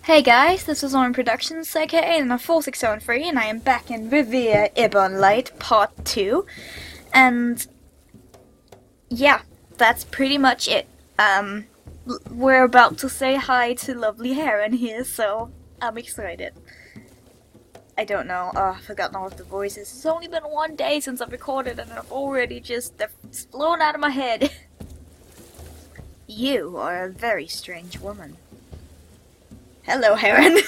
Hey guys, this is Lauren Productions, aka 4673, and I am back in Reverie Ebon Light Part 2. And yeah, that's pretty much it. We're about to say hi to lovely Heron here, so I'm excited. I don't know, I've forgotten all of the voices. It's only been one day since I've recorded and I've already it's blown out of my head. You are a very strange woman. Hello, Heron.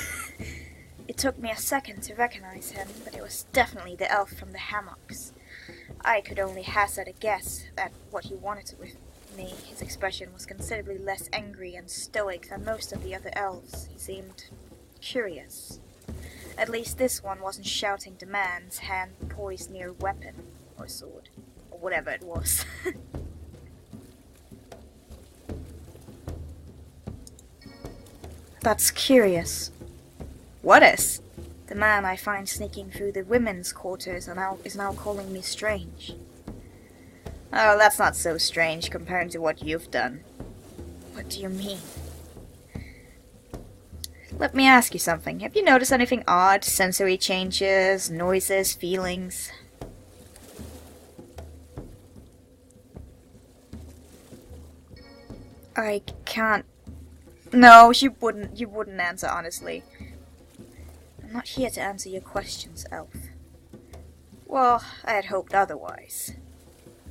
It took me a second to recognize him, but it was definitely the elf from the hammocks. I could only hazard a guess at what he wanted with me. His expression was considerably less angry and stoic than most of the other elves. He seemed curious. At least this one wasn't shouting demands, hand poised near a weapon or sword, or whatever it was. That's curious. What is? The man I find sneaking through the women's quarters is now calling me strange. Oh, that's not so strange compared to what you've done. What do you mean? Let me ask you something. Have you noticed anything odd? Sensory changes, noises, feelings? I can't. No, you wouldn't answer honestly. I'm not here to answer your questions, elf. Well, I had hoped otherwise.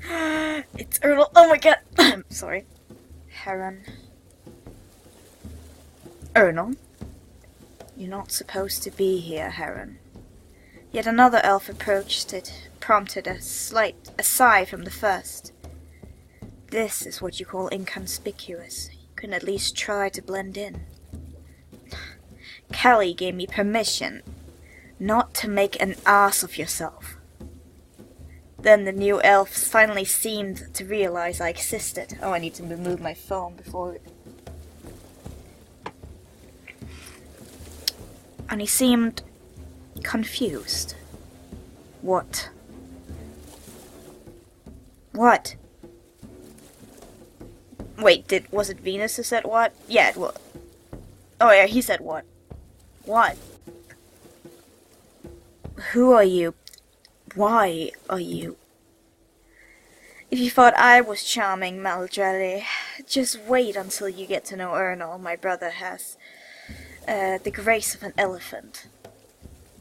It's Ernal. Oh my god. I'm sorry. Heron. Ernal? You're not supposed to be here, Heron. Yet another elf approached it, prompted a sigh from the first. This is what you call inconspicuous. Can at least try to blend in. Callie gave me permission not to make an ass of yourself. Then the new elf finally seemed to realize I existed. Oh, I need to remove my phone before... And he seemed confused. What? What? Wait, was it Venus who said what? Yeah, it was. Oh yeah, he said what? What? Who are you? Why are you? If you thought I was charming, Maldrelli, just wait until you get to know Ernal. My brother has the grace of an elephant.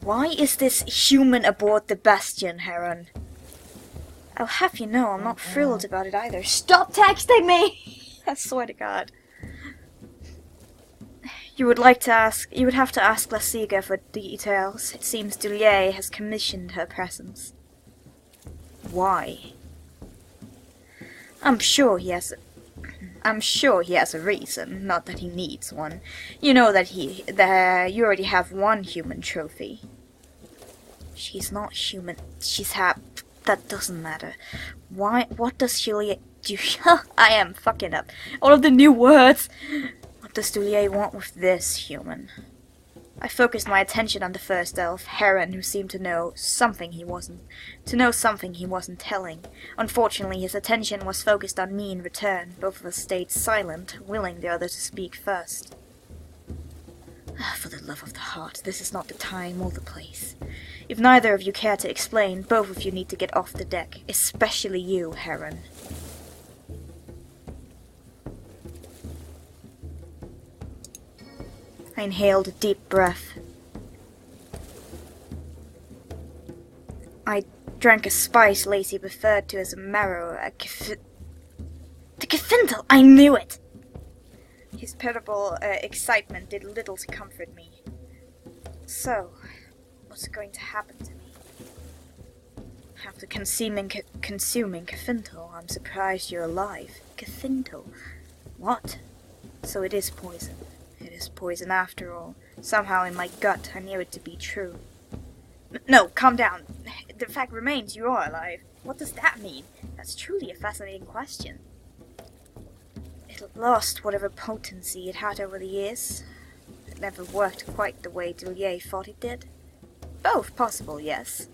Why is this human aboard the Bastion, Heron? I'll have you know I'm not thrilled about it either. Stop texting me! I swear to God. You would have to ask La Siga for details. It seems Dullier has commissioned her presence. Why? I'm sure he has a reason, not that he needs one. You know that you already have one human trophy. She's not human. She's that doesn't matter. Why? What does Juliet do? I am fucking up. All of the new words. What does Dullier want with this human? I focused my attention on the first elf, Heron, who seemed to know something he wasn't telling. Unfortunately, his attention was focused on me in return. Both of us stayed silent, willing the other to speak first. For the love of the heart, this is not the time or the place. If neither of you care to explain, both of you need to get off the deck, especially you, Heron. I inhaled a deep breath. I drank a spice Lacey referred to as a marrow, the Cafintal! I knew it! His pitiable excitement did little to comfort me. So, what's going to happen to me? After consuming Cafintal, I'm surprised you're alive. Cafintal? What? So it is poison. It is poison after all. Somehow in my gut I knew it to be true. No, calm down. The fact remains you are alive. What does that mean? That's truly a fascinating question. It lost whatever potency it had over the years. It never worked quite the way Dullier thought it did. Both possible, yes.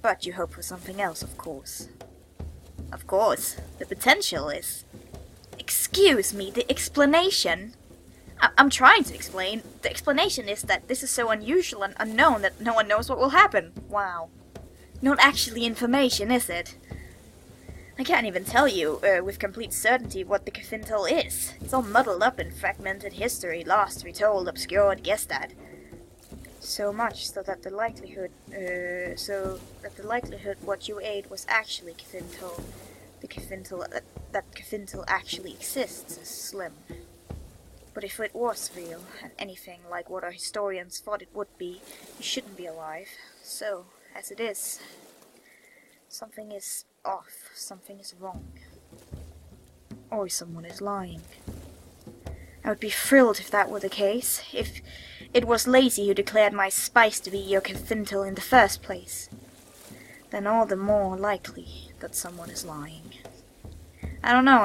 But you hope for something else, of course. Of course. The potential is... Excuse me, the explanation? I'm trying to explain. The explanation is that this is so unusual and unknown that no one knows what will happen. Wow. Not actually information, is it? I can't even tell you with complete certainty what the Cafintal is. It's all muddled up in fragmented history, lost, retold, obscured, guessed at. So much so that the likelihood what you ate was actually Cafintal, that Cafintal actually exists is slim. But if it was real, and anything like what our historians thought it would be, you shouldn't be alive. So, as it is, something is off, something is wrong. Or someone is lying. I would be thrilled if that were the case, if it was Lazy who declared my spice to be your Cafintal in the first place. Then all the more likely that someone is lying. I don't know,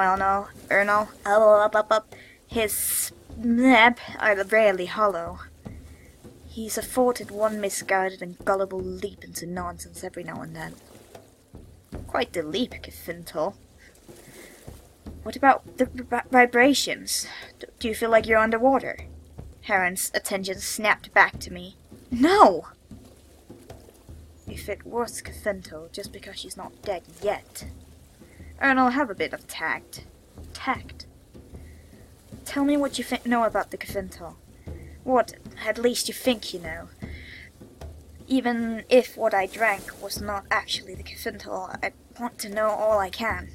Ernal. His neb are rarely hollow. He's afforded one misguided and gullible leap into nonsense every now and then. Quite the leap, Cafintal. What about the vibrations? Do you feel like you're underwater? Heron's attention snapped back to me. No! If it was Cafintal, just because she's not dead yet. Ernal, have a bit of tact. Tact? Tell me what you know about the Cafintal. What, at least you think you know. Even if what I drank was not actually the Cafintal, I want to know all I can.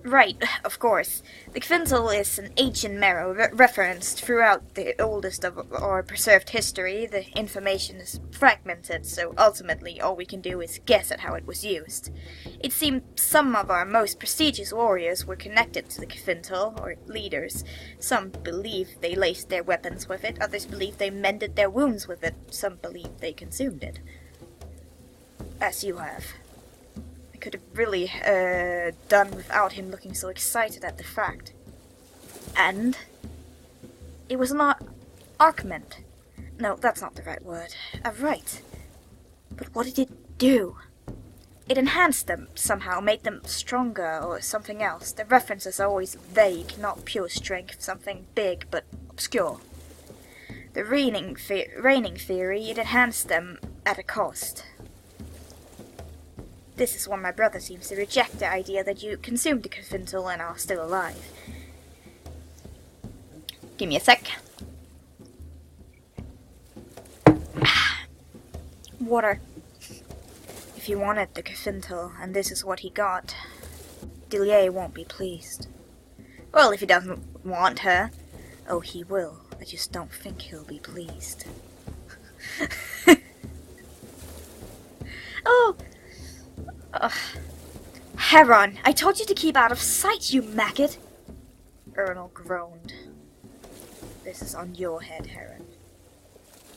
Right, of course. The Cafintal is an ancient marrow referenced throughout the oldest of our preserved history. The information is fragmented, so ultimately all we can do is guess at how it was used. It seemed some of our most prestigious warriors were connected to the Cafintal, or leaders. Some believe they laced their weapons with it, others believe they mended their wounds with it, some believe they consumed it. As you have. Could have really done without him looking so excited at the fact. And it was not augment. No, that's not the right word. Right. But what did it do? It enhanced them somehow, made them stronger or something else. The references are always vague, not pure strength, something big but obscure. The reigning theory, it enhanced them at a cost. This is why my brother seems to reject the idea that you consumed the Cafintal and are still alive. Give me a sec. Water. If he wanted the Cafintal, and this is what he got, Dillier won't be pleased. Well, if he doesn't want her, oh, he will. I just don't think he'll be pleased. Oh! Ugh. Heron, I told you to keep out of sight, you maggot! Ernal groaned. This is on your head, Heron.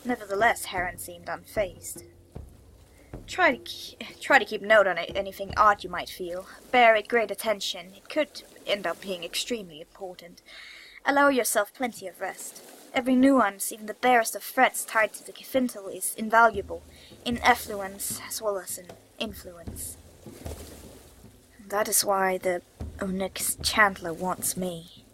Nevertheless, Heron seemed unfazed. Try to keep note on anything odd you might feel. Bear it great attention. It could end up being extremely important. Allow yourself plenty of rest. Every nuance, even the barest of threads tied to the Cafintal, is invaluable, in affluence as well as in influence. That is why the Onyx Chandler wants me.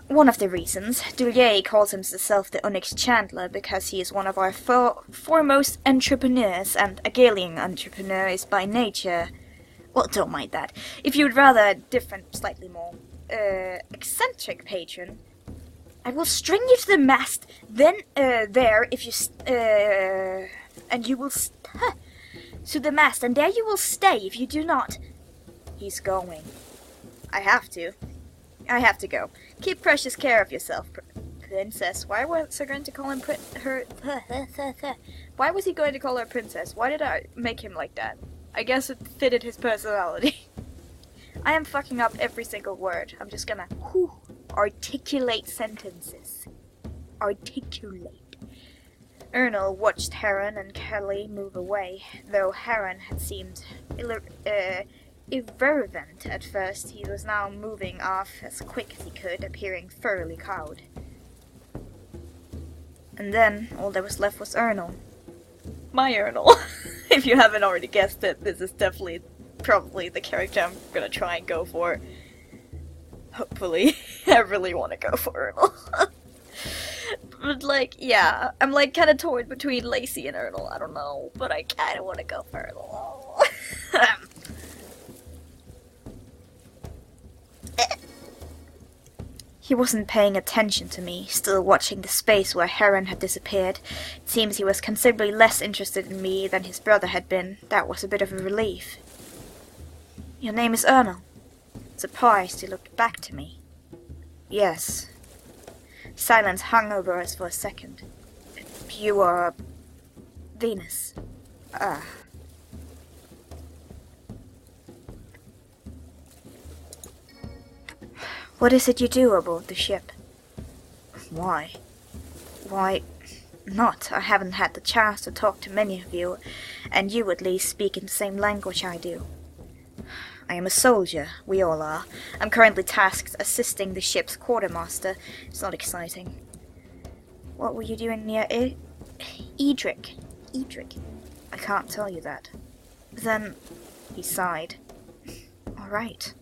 One of the reasons, Dillier calls himself the Onyx Chandler because he is one of our foremost entrepreneurs, and a Galian entrepreneur is by nature... Well, don't mind that. If you would rather a different, slightly more, eccentric patron, I will string you to the mast, then, there, if you, and you will, to the mast, and there you will stay if you do not. He's going. I have to go. Keep precious care of yourself, princess. Why was he going to call him Why was he going to call her princess? Why did I make him like that? I guess it fitted his personality. I am fucking up every single word. I'm just gonna articulate sentences. Articulate. Ernal watched Heron and Kelly move away. Though Heron had seemed irreverent at first, he was now moving off as quick as he could, appearing thoroughly cowed. And then, all that was left was Ernal. My Ernal. If you haven't already guessed it, this is probably the character I'm gonna try and go for. Hopefully. I really want to go for Ernal. But like, yeah, I'm like kind of torn between Lacey and Ernal. I don't know, but I kind of want to go for Ernal. He wasn't paying attention to me, still watching the space where Heron had disappeared. It seems he was considerably less interested in me than his brother had been. That was a bit of a relief. Your name is Ernal? Surprised, he looked back to me. Yes. Silence hung over us for a second. You are... Venus. Ah. What is it you do aboard the ship? Why? Why, not. I haven't had the chance to talk to many of you, and you at least speak in the same language I do. I am a soldier. We all are. I'm currently tasked assisting the ship's quartermaster. It's not exciting. What were you doing near Edric? Edric? I can't tell you that. Then, he sighed. All right.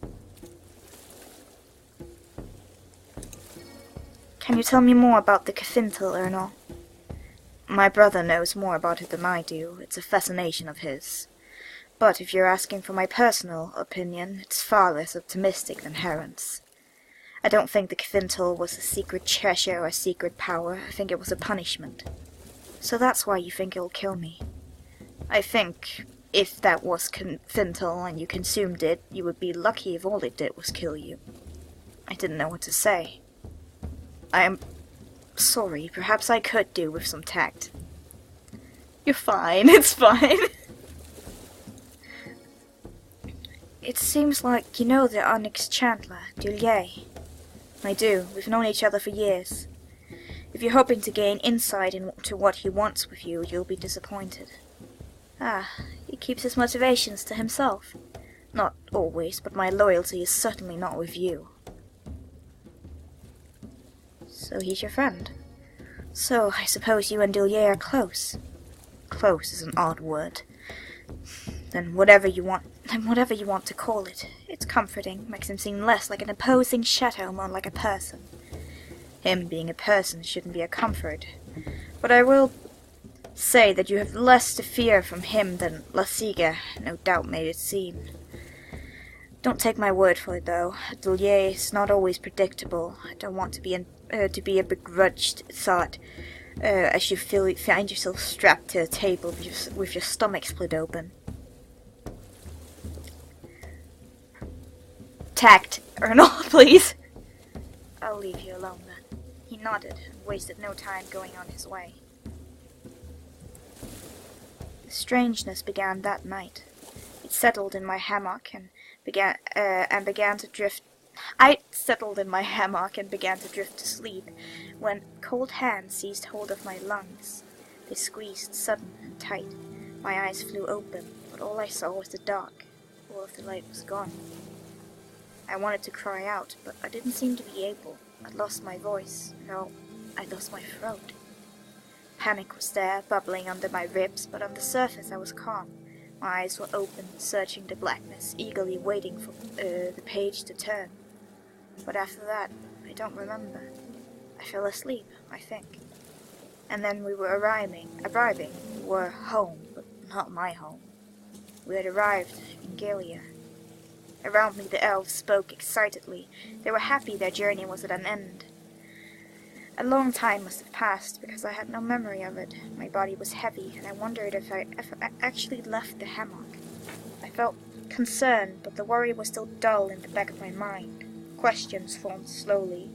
Can you tell me more about the Cafintal, Ernal? My brother knows more about it than I do. It's a fascination of his. But if you're asking for my personal opinion, it's far less optimistic than Heron's. I don't think the Cafintal was a secret treasure or a secret power. I think it was a punishment. So that's why you think it'll kill me. I think if that was Cafintal and you consumed it, you would be lucky if all it did was kill you. I didn't know what to say. I am sorry. Perhaps I could do with some tact. You're fine. It's fine. It seems like you know the Onyx Chandler, Dulier. I do. We've known each other for years. If you're hoping to gain insight into what he wants with you, you'll be disappointed. Ah, he keeps his motivations to himself. Not always, but my loyalty is certainly not with you. So he's your friend. So I suppose you and Dulier are close. Close is an odd word. Then whatever you want to call it. It's comforting, makes him seem less like an opposing shadow, more like a person. Him being a person shouldn't be a comfort. But I will say that you have less to fear from him than Lasiga no doubt made it seem. Don't take my word for it, though. Dulier is not always predictable. I don't want to be a begrudged thought as you find yourself strapped to a table with your stomach split open. Tact, Ernal, please. I'll leave you alone then. He nodded and wasted no time going on his way. The strangeness began that night. It settled in my hammock and began to drift. I settled in my hammock and began to drift to sleep when cold hands seized hold of my lungs. They squeezed sudden and tight. My eyes flew open, but all I saw was the dark. All of the light was gone. I wanted to cry out, but I didn't seem to be able. I'd lost my voice. No, I'd lost my throat. Panic was there, bubbling under my ribs, but on the surface I was calm. My eyes were open, searching the blackness, eagerly waiting for the page to turn. But after that, I don't remember. I fell asleep, I think. And then we were arriving. We were home, but not my home. We had arrived in Galia. Around me the elves spoke excitedly. They were happy their journey was at an end. A long time must have passed, because I had no memory of it. My body was heavy, and I wondered if I actually left the hammock. I felt concerned, but the worry was still dull in the back of my mind. Questions formed slowly.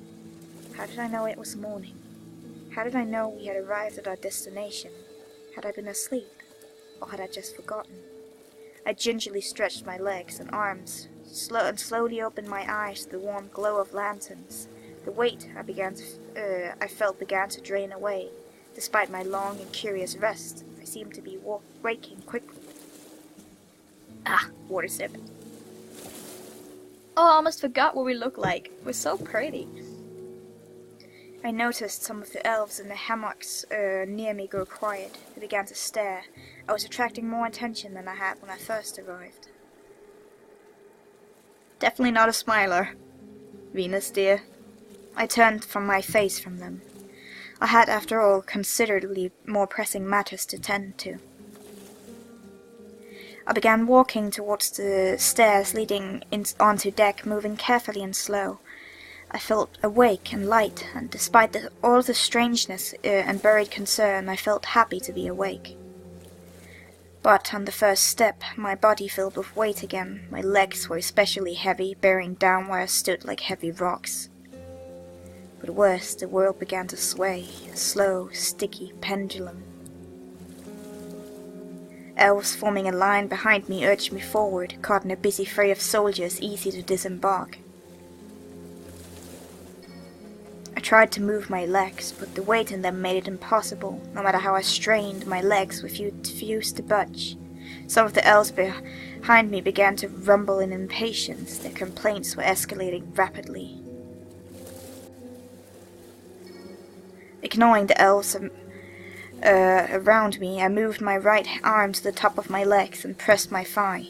How did I know it was morning? How did I know we had arrived at our destination? Had I been asleep? Or had I just forgotten? I gingerly stretched my legs and arms, and slowly opened my eyes to the warm glow of lanterns. The weight I felt began to drain away. Despite my long and curious rest, I seemed to be waking quickly. Ah, water sip. Oh, I almost forgot what we look like. We're so pretty. I noticed some of the elves in the hammocks near me grew quiet. They began to stare. I was attracting more attention than I had when I first arrived. Definitely not a smiler. Venus, dear. I turned my face from them. I had, after all, considerably more pressing matters to tend to. I began walking towards the stairs leading onto deck, moving carefully and slow. I felt awake and light, and despite all the strangeness and buried concern, I felt happy to be awake. But on the first step, my body filled with weight again. My legs were especially heavy, bearing down where I stood like heavy rocks. But worse, the world began to sway, a slow, sticky pendulum. Elves forming a line behind me urged me forward, caught in a busy fray of soldiers easy to disembark. I tried to move my legs, but the weight in them made it impossible. No matter how I strained, my legs refused to budge. Some of the elves behind me began to rumble in impatience. Their complaints were escalating rapidly. Ignoring the elves around me, I moved my right arm to the top of my legs and pressed my thigh.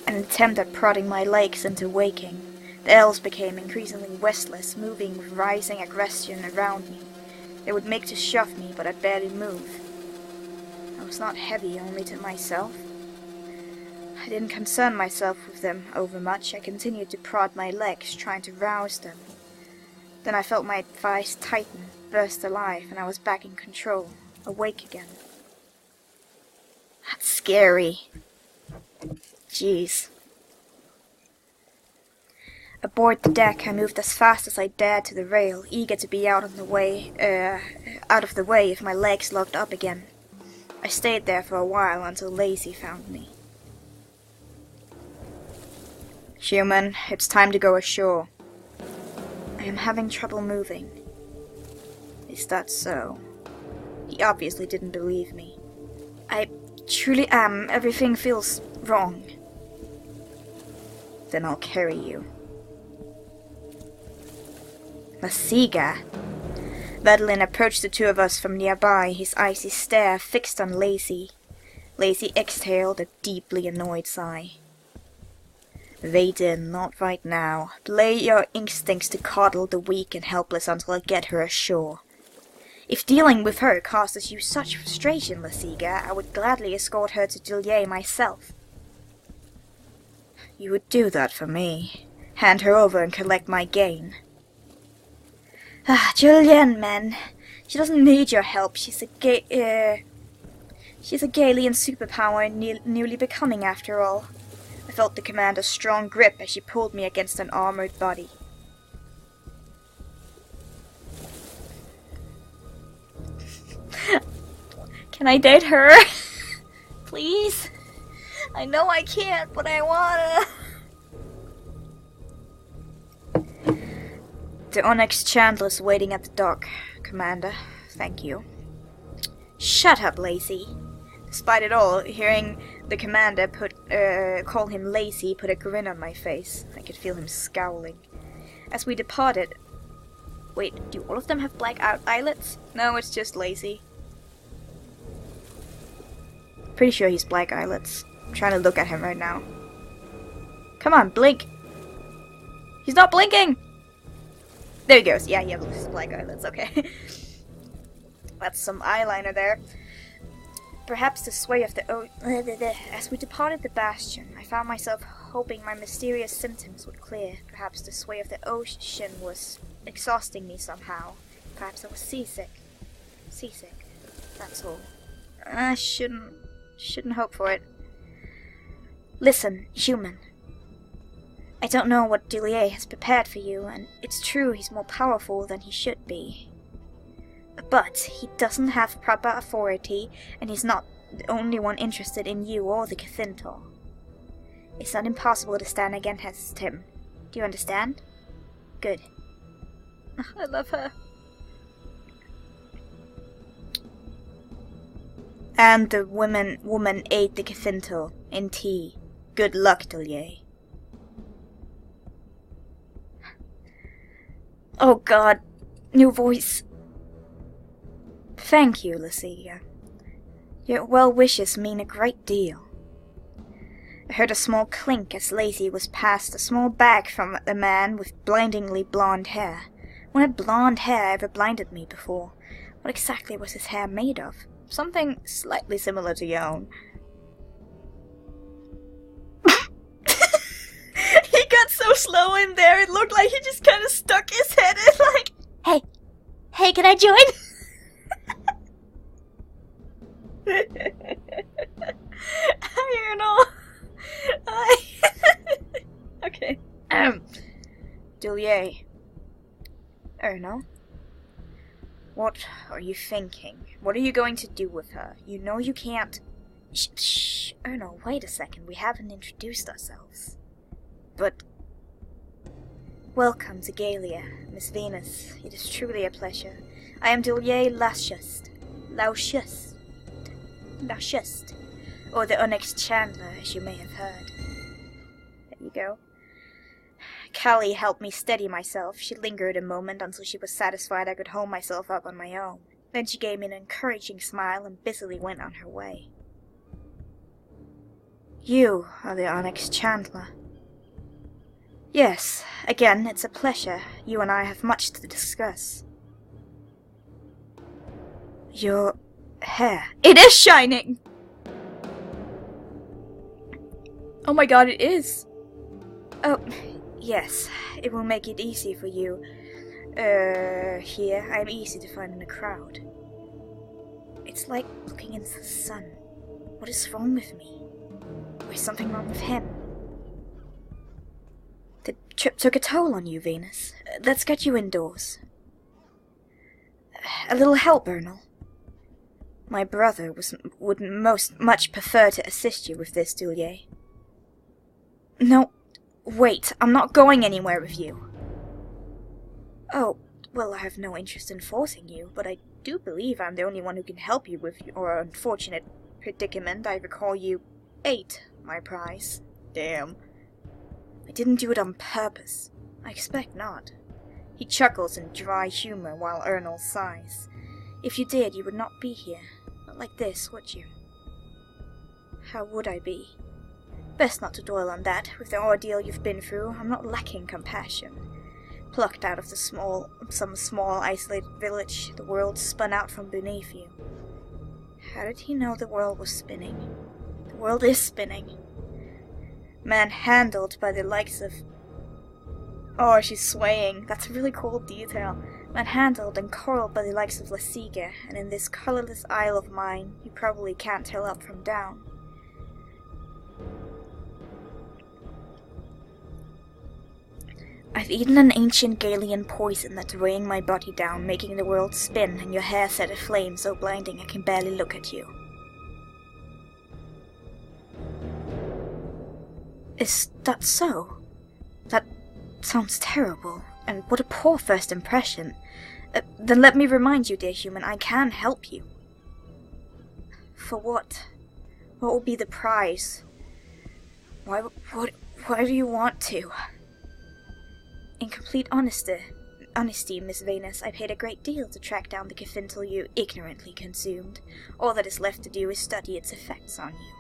An attempt at prodding my legs into waking. The elves became increasingly restless, moving with rising aggression around me. They would make to shove me, but I'd barely move. I was not heavy only to myself. I didn't concern myself with them overmuch. I continued to prod my legs, trying to rouse them. Then I felt my thighs tighten, burst alive, and I was back in control, awake again. That's scary. Jeez. Aboard the deck, I moved as fast as I dared to the rail, eager to be out of the way if my legs locked up again. I stayed there for a while until Lacey found me. Human, it's time to go ashore. I am having trouble moving. Is that so? He obviously didn't believe me. I truly am. Everything feels wrong. Then I'll carry you. Lasiga. Madeline approached the two of us from nearby, his icy stare fixed on Lacey. Lacey exhaled a deeply annoyed sigh. Vaden, not right now. Play your instincts to coddle the weak and helpless until I get her ashore. If dealing with her causes you such frustration, Lasiga, I would gladly escort her to Juliet myself. You would do that for me. Hand her over and collect my gain. Julienne, man. She doesn't need your help. She's a Galian superpower newly becoming after all. I felt the commander's strong grip as she pulled me against an armored body. Can I date her? Please? I know I can't, but I wanna. The Onyx Chandler's waiting at the dock, Commander. Thank you. Shut up, Lacey. Despite it all, hearing the commander call him Lacey put a grin on my face. I could feel him scowling. As we departed... Wait, do all of them have black eyelids? No, it's just Lacey. Pretty sure he's black eyelids. I'm trying to look at him right now. Come on, blink! He's not blinking! There he goes. Yeah, he has black eyelids, okay. That's some eyeliner there. Perhaps the sway of the As we departed the bastion, I found myself hoping my mysterious symptoms would clear. Perhaps the sway of the ocean was exhausting me somehow. Perhaps I was seasick. Seasick. That's all. I shouldn't hope for it. Listen, human. I don't know what Juliet has prepared for you, and it's true he's more powerful than he should be. But he doesn't have proper authority, and he's not the only one interested in you or the Cathintor. It's not impossible to stand against him. Do you understand? Good. I love her. And the woman ate the Cathintor in tea. Good luck, Juliet. Oh God, new voice. Thank you, Lasiga. Your well wishes mean a great deal. I heard a small clink as Lacey was passed a small bag from a man with blindingly blonde hair. When had blonde hair ever blinded me before? What exactly was his hair made of? Something slightly similar to your own. He got so slow in there, it looked like he just kind of stuck his head in like, hey, can I join? I don't know. Okay. Dullier. Ernal? What are you thinking? What are you going to do with her? You know you can't... Shh, Ernal, wait a second. We haven't introduced ourselves. But... Welcome to Galia, Miss Venus. It is truly a pleasure. I am Dullier Lauschust, or the Onyx Chandler, as you may have heard. There you go. Callie helped me steady myself. She lingered a moment until she was satisfied I could hold myself up on my own. Then she gave me an encouraging smile and busily went on her way. You are the Onyx Chandler. Yes, again, it's a pleasure. You and I have much to discuss. Your hair. It is shining! Oh my god, it is! Oh, yes, it will make it easy for you. Here, I am easy to find in a crowd. It's like looking into the sun. What is wrong with me? Or is something wrong with him? The trip took a toll on you, Venus. Let's get you indoors. A little help, Ernal. My brother would much prefer to assist you with this, Dullier. No, wait, I'm not going anywhere with you. Oh, well, I have no interest in forcing you, but I do believe I'm the only one who can help you with your unfortunate predicament. I recall you ate my prize. Damn. I didn't do it on purpose. I expect not. He chuckles in dry humor while Ernal sighs. If you did, you would not be here. Not like this, would you? How would I be? Best not to dwell on that. With the ordeal you've been through, I'm not lacking compassion. Plucked out of some small isolated village, the world spun out from beneath you. How did he know the world was spinning? The world is spinning. Manhandled by the likes of... Oh, she's swaying. That's a really cool detail. Manhandled and coiled by the likes of Lasiga, and in this colorless isle of mine, you probably can't tell up from down. I've eaten an ancient Galian poison that's weighing my body down, making the world spin, and your hair set aflame so blinding I can barely look at you. Is that so? That sounds terrible, and what a poor first impression. Then let me remind you, dear human, I can help you. For what? What will be the prize? Why do you want to? In complete honesty, Miss Venus, I paid a great deal to track down the Cafintal you ignorantly consumed. All that is left to do is study its effects on you.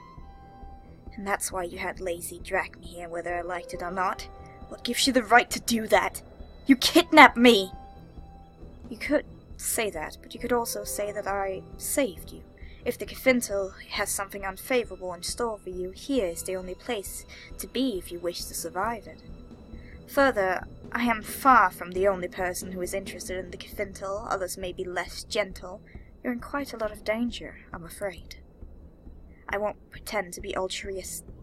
And that's why you had Lazy drag me here, whether I liked it or not. What gives you the right to do that? You kidnapped me! You could say that, but you could also say that I saved you. If the Cafintal has something unfavorable in store for you, here is the only place to be if you wish to survive it. Further, I am far from the only person who is interested in the Cafintal. Others may be less gentle. You're in quite a lot of danger, I'm afraid. I won't pretend to be altruistic.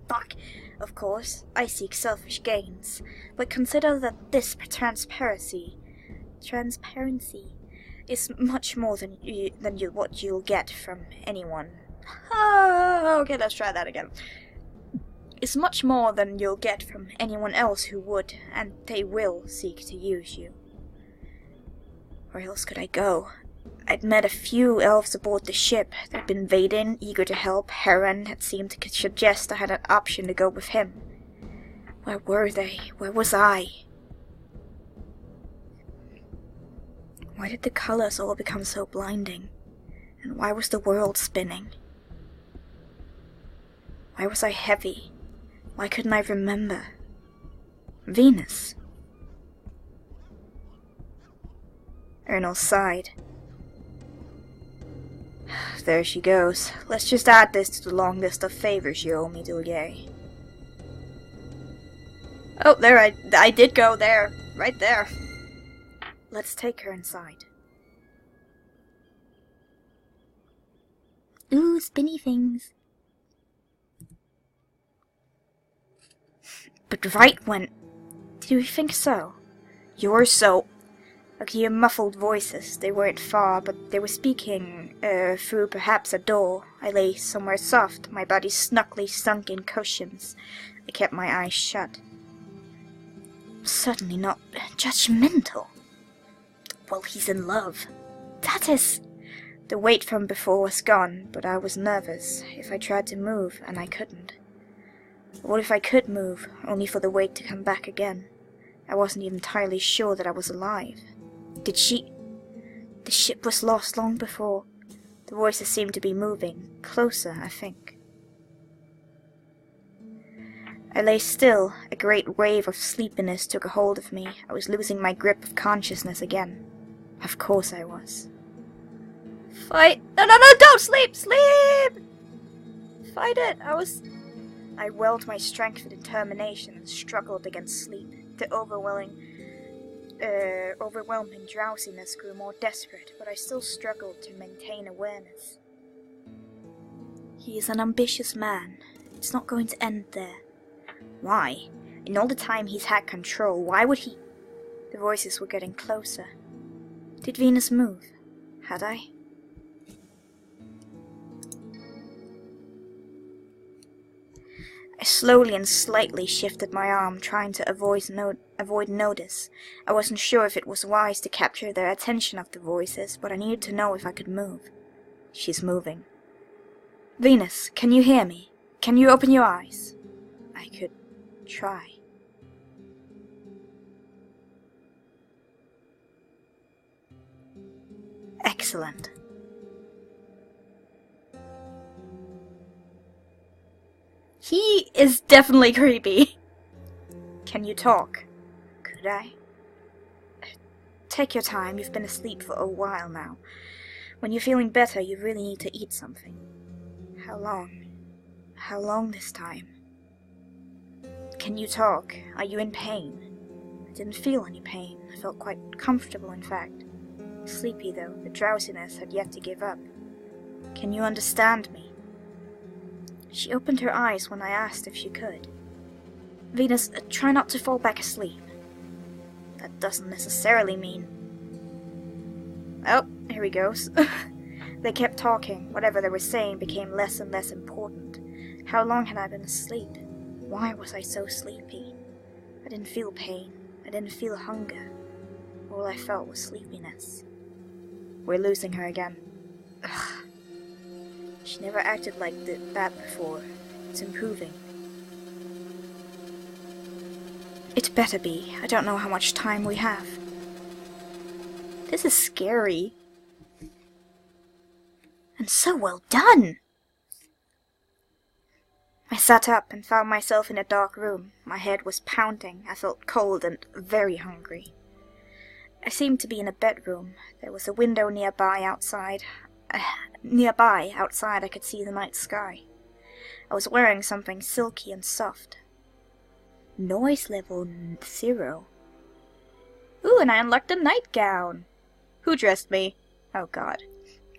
Fuck. Of course, I seek selfish gains, but consider that this transparency is much more than what you'll get from anyone. Okay, let's try that again. Is much more than you'll get from anyone else who would, and they will, seek to use you. Where else could I go? I'd met a few elves aboard the ship. They'd been Vaden, eager to help. Heron had seemed to suggest I had an option to go with him. Where were they? Where was I? Why did the colors all become so blinding? And why was the world spinning? Why was I heavy? Why couldn't I remember? Venus. Ernal sighed. There she goes. Let's just add this to the long list of favors you owe me, Dulye. Oh, there, I did go there. Right there. Let's take her inside. Ooh, spinny things. But right when... Do you think so? You're so... I could hear muffled voices. They weren't far, but they were speaking, through perhaps a door. I lay somewhere soft, my body snugly sunk in cushions. I kept my eyes shut. Certainly not judgmental. Well, he's in love. That is... The weight from before was gone, but I was nervous. If I tried to move, and I couldn't. What if I could move, only for the weight to come back again? I wasn't even entirely sure that I was alive. Did she... The ship was lost long before. The voices seemed to be moving. Closer, I think. I lay still. A great wave of sleepiness took a hold of me. I was losing my grip of consciousness again. Of course I was. Fight! No, don't sleep! Sleep! Fight it! I willed my strength and determination and struggled against sleep. The overwhelming drowsiness grew more desperate, but I still struggled to maintain awareness. He is an ambitious man. It's not going to end there. Why? In all the time he's had control, why would he... The voices were getting closer. Did Venus move? Had I? I slowly and slightly shifted my arm, trying to avoid notice. I wasn't sure if it was wise to capture the attention of the voices, but I needed to know if I could move. She's moving. Venus, can you hear me? Can you open your eyes? I could try. Excellent. He is definitely creepy. Can you talk? Could I? Take your time, you've been asleep for a while now. When you're feeling better, you really need to eat something. How long? How long this time? Can you talk? Are you in pain? I didn't feel any pain. I felt quite comfortable, in fact. Sleepy, though. The drowsiness had yet to give up. Can you understand me? She opened her eyes when I asked if she could. Venus, try not to fall back asleep. That doesn't necessarily mean... Oh, here he goes. They kept talking. Whatever they were saying became less and less important. How long had I been asleep? Why was I so sleepy? I didn't feel pain. I didn't feel hunger. All I felt was sleepiness. We're losing her again. Ugh. She never acted like that before. It's improving. It better be. I don't know how much time we have. This is scary. And so well done! I sat up and found myself in a dark room. My head was pounding. I felt cold and very hungry. I seemed to be in a bedroom. There was a window nearby outside. Outside I could see the night sky. I was wearing something silky and soft. Noise level 0. Ooh, and I unlocked a nightgown. Who dressed me? Oh God.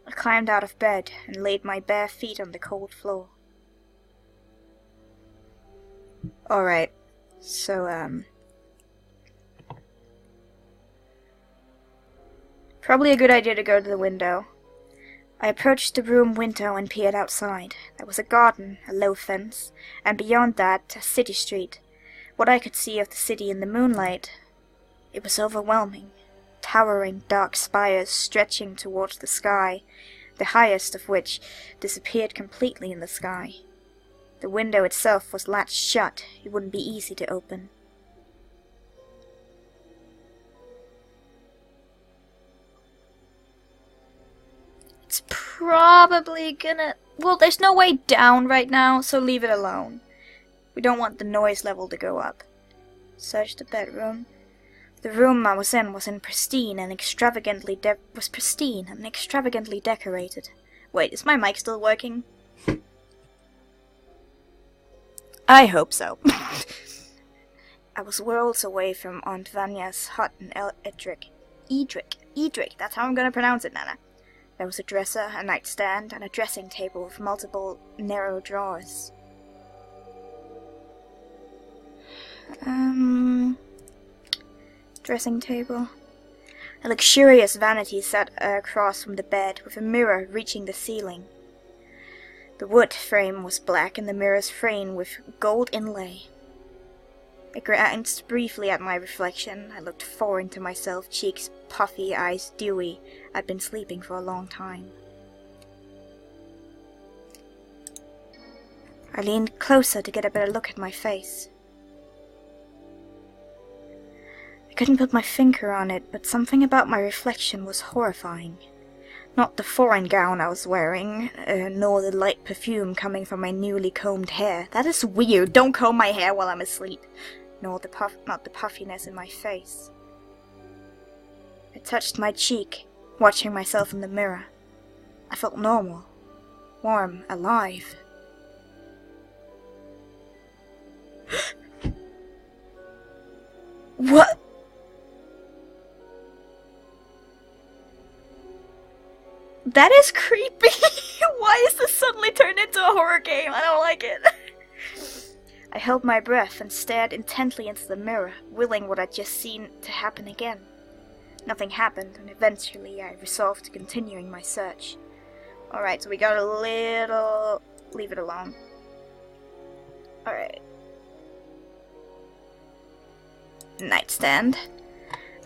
I climbed out of bed and laid my bare feet on the cold floor. Alright, so, probably a good idea to go to the window. I approached the room window and peered outside. There was a garden, a low fence, and beyond that, a city street. What I could see of the city in the moonlight, it was overwhelming. Towering dark spires stretching towards the sky, the highest of which disappeared completely in the sky. The window itself was latched shut. It wouldn't be easy to open. It's probably gonna... Well, there's no way down right now, so leave it alone. We don't want the noise level to go up. Search the bedroom. The room I was in was pristine and extravagantly decorated. Wait, is my mic still working? I hope so. I was worlds away from Aunt Vanya's hut in Edric, that's how I'm gonna pronounce it, Nana. There was a dresser, a nightstand, and a dressing table with multiple narrow drawers. Dressing table. A luxurious vanity sat across from the bed, with a mirror reaching the ceiling. The wood frame was black and the mirror's frame with gold inlay. I glanced briefly at my reflection. I looked foreign to myself, cheeks puffy, eyes dewy. I'd been sleeping for a long time. I leaned closer to get a better look at my face. I couldn't put my finger on it, but something about my reflection was horrifying. Not the foreign gown I was wearing, nor the light perfume coming from my newly combed hair. That is weird. Don't comb my hair while I'm asleep. Not the puffiness in my face. I touched my cheek, watching myself in the mirror. I felt normal, warm, alive. What? That is creepy. Why is this suddenly turned into a horror game? I don't like it. I held my breath and stared intently into the mirror, willing what I'd just seen to happen again. Nothing happened, and eventually I resolved to continuing my search. Alright, so we got a little... leave it alone. Alright. Nightstand.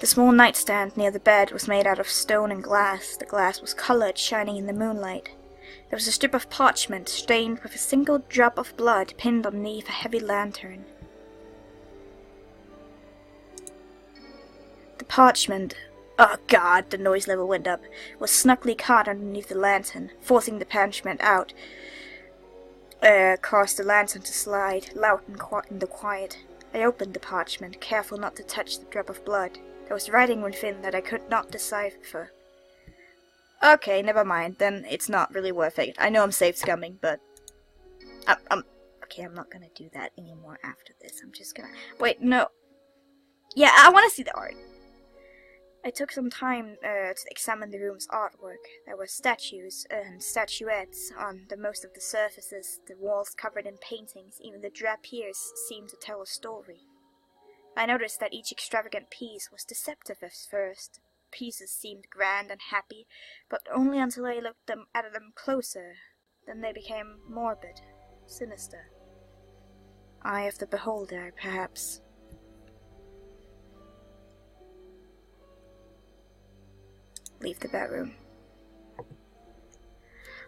The small nightstand near the bed was made out of stone and glass. The glass was colored, shining in the moonlight. There was a strip of parchment stained with a single drop of blood pinned underneath a heavy lantern. The parchment, oh god, the noise level went up, was snugly caught underneath the lantern, forcing the parchment out. Caused the lantern to slide, loud in the quiet. I opened the parchment, careful not to touch the drop of blood. There was writing within that I could not decipher. Okay, never mind, then it's not really worth it. I know I'm safe scumming, but... okay, I'm not gonna do that anymore after this. I'm just gonna... Wait, no. Yeah, I want to see the art. I took some time to examine the room's artwork. There were statues and statuettes on most of the surfaces, the walls covered in paintings. Even the draperies seemed to tell a story. I noticed that each extravagant piece was deceptive at first. Pieces seemed grand and happy, but only until I looked at them closer. Then they became morbid, sinister. Eye of the beholder, perhaps. Leave the bedroom.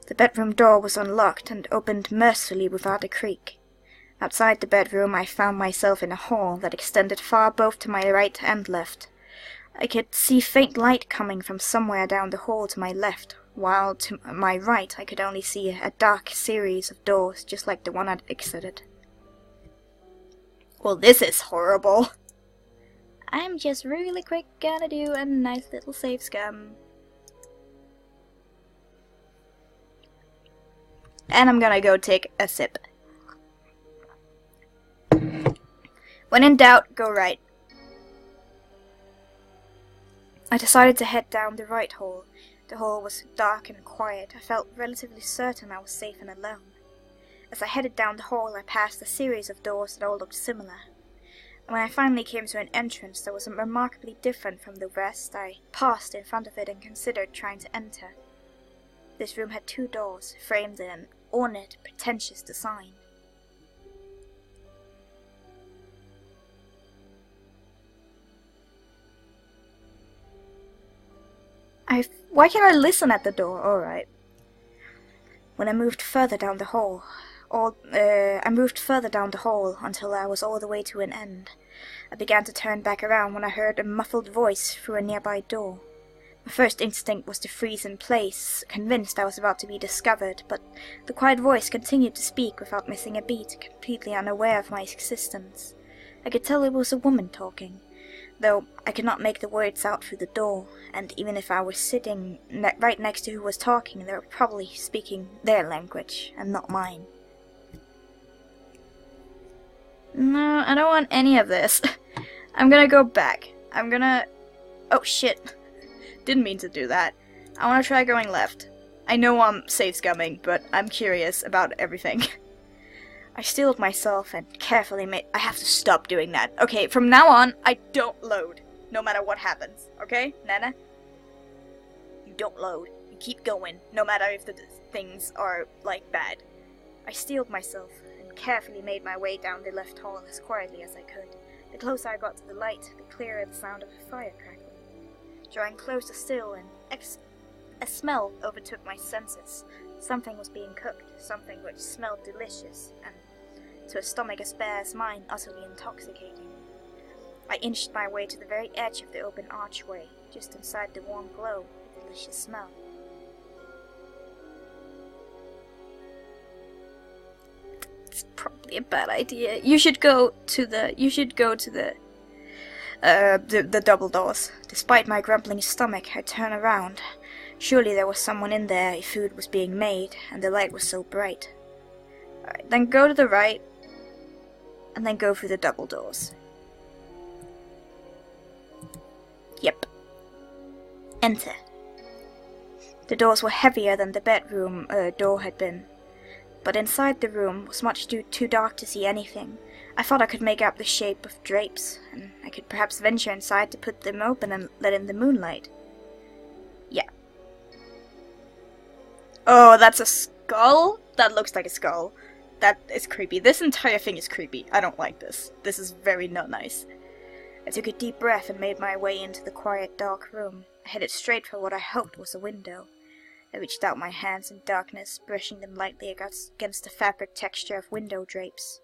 The bedroom door was unlocked and opened mercifully without a creak. Outside the bedroom I found myself in a hall that extended far both to my right and left. I could see faint light coming from somewhere down the hall to my left, while to my right I could only see a dark series of doors, just like the one I'd exited. Well, this is horrible. I'm just really quick gonna do a nice little save scum. And I'm gonna go take a sip. When in doubt, go right. I decided to head down the right hall. The hall was dark and quiet. I felt relatively certain I was safe and alone. As I headed down the hall, I passed a series of doors that all looked similar. When I finally came to an entrance that was remarkably different from the rest, I paused in front of it and considered trying to enter. This room had 2 doors, framed in an ornate, pretentious design. Why can't I listen at the door? Alright. When I moved further down the hall, until I was all the way to an end. I began to turn back around when I heard a muffled voice through a nearby door. My first instinct was to freeze in place, convinced I was about to be discovered, but the quiet voice continued to speak without missing a beat, completely unaware of my existence. I could tell it was a woman talking. though I could not make the words out through the door, and even if I was sitting right next to who was talking, they were probably speaking their language, and not mine. No, I don't want any of this. I'm gonna go back. Oh shit. Didn't mean to do that. I wanna try going left. I know I'm safe scumming, but I'm curious about everything. I steeled myself and carefully made— I have to stop doing that. Okay, from now on, I don't load, no matter what happens. Okay, Nana? You don't load. You keep going, no matter if the things are, like, bad. I steeled myself and carefully made my way down the left hall as quietly as I could. The closer I got to the light, the clearer the sound of a fire crackling. Drawing closer still, a smell overtook my senses. Something was being cooked, something which smelled delicious, and to a stomach as bare as mine, utterly intoxicating. I inched my way to the very edge of the open archway, just inside the warm glow, the delicious smell. It's probably a bad idea. You should go to the double doors. Despite my grumbling stomach, I turned around. Surely there was someone in there if food was being made, and the light was so bright. Alright, then go to the right, and then go through the double doors. Yep. Enter. The doors were heavier than the bedroom door had been, but inside the room was much too dark to see anything. I thought I could make out the shape of drapes, and I could perhaps venture inside to put them open and let in the moonlight. Yeah. Oh, that's a skull? That looks like a skull. That is creepy. This entire thing is creepy. I don't like this. This is very not nice. I took a deep breath and made my way into the quiet, dark room. I headed straight for what I hoped was a window. I reached out my hands in darkness, brushing them lightly against the fabric texture of window drapes.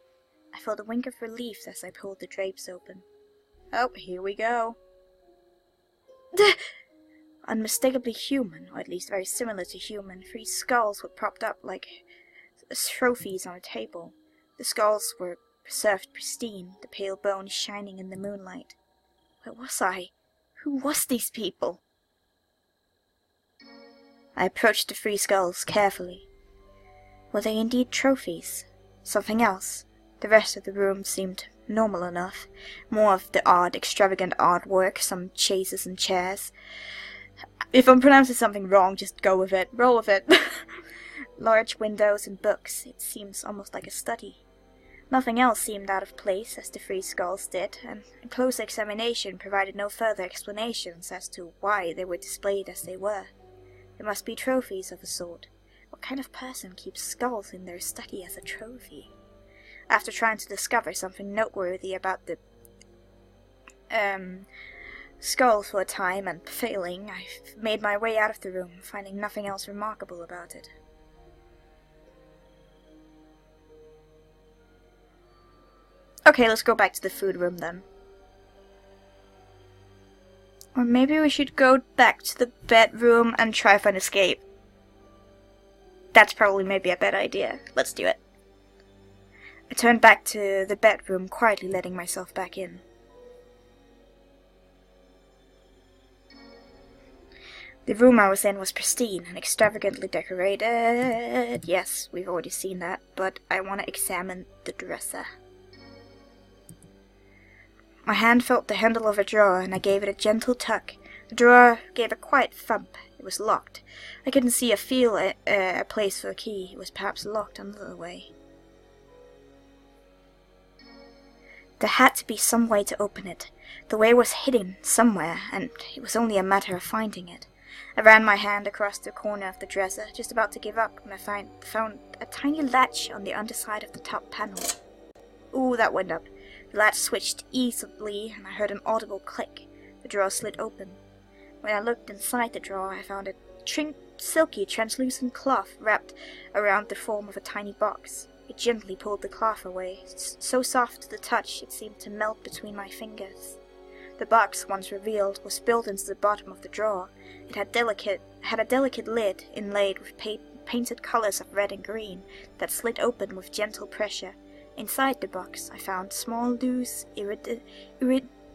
I felt a wink of relief as I pulled the drapes open. Oh, here we go. Unmistakably human, or at least very similar to human, 3 skulls were propped up like trophies on a table. The skulls were preserved pristine, the pale bones shining in the moonlight. Where was I? Who was these people? I approached the 3 skulls carefully. Were they indeed trophies? Something else? The rest of the room seemed normal enough. More of the odd, extravagant artwork, some chases and chairs. If I'm pronouncing something wrong, just go with it. Roll with it. Large windows and books. It seems almost like a study. Nothing else seemed out of place, as the 3 skulls did, and a close examination provided no further explanations as to why they were displayed as they were. They must be trophies of a sort. What kind of person keeps skulls in their study as a trophy? After trying to discover something noteworthy about the skull for a time and failing, I made my way out of the room, finding nothing else remarkable about it. Okay, let's go back to the food room then. Or maybe we should go back to the bedroom and try for an escape. That's probably maybe a bad idea. Let's do it. I turned back to the bedroom, quietly letting myself back in. The room I was in was pristine and extravagantly decorated. Yes, we've already seen that, but I want to examine the dresser. My hand felt the handle of a drawer, and I gave it a gentle tug. The drawer gave a quiet thump. It was locked. I couldn't see or feel a place for a key. It was perhaps locked another way. There had to be some way to open it. The way was hidden somewhere, and it was only a matter of finding it. I ran my hand across the corner of the dresser, just about to give up, when I found a tiny latch on the underside of the top panel. Ooh, that went up. The latch switched easily, and I heard an audible click. The drawer slid open. When I looked inside the drawer, I found a silky, translucent cloth wrapped around the form of a tiny box. It gently pulled the cloth away, so soft to the touch it seemed to melt between my fingers. The box, once revealed, was built into the bottom of the drawer. It had a delicate lid inlaid with painted colors of red and green that slid open with gentle pressure. Inside the box I found small, loose,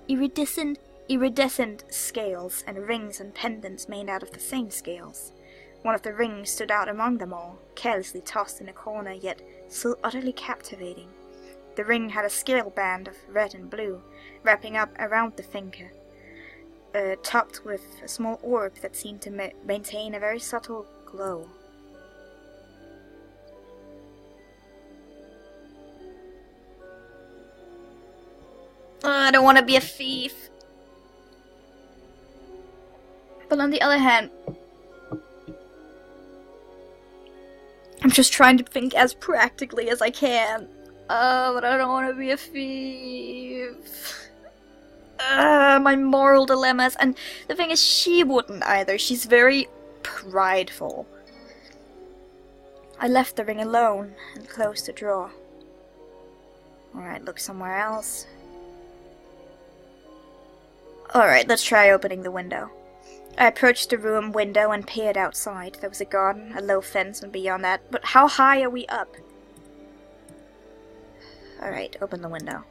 iridescent iridescent scales and rings and pendants made out of the same scales. One of the rings stood out among them all, carelessly tossed in a corner, yet so utterly captivating. The ring had a scale band of red and blue, wrapping up around the finger, topped with a small orb that seemed to maintain a very subtle glow. I don't want to be a thief. But on the other hand, I'm just trying to think as practically as I can. But I don't want to be a thief. My moral dilemmas. And the thing is, she wouldn't either. She's very prideful. I left the ring alone and closed the drawer. Alright, look somewhere else. Alright, let's try opening the window. I approached the room window and peered outside. There was a garden, a low fence, and beyond that. But how high are we up? Alright, open the window.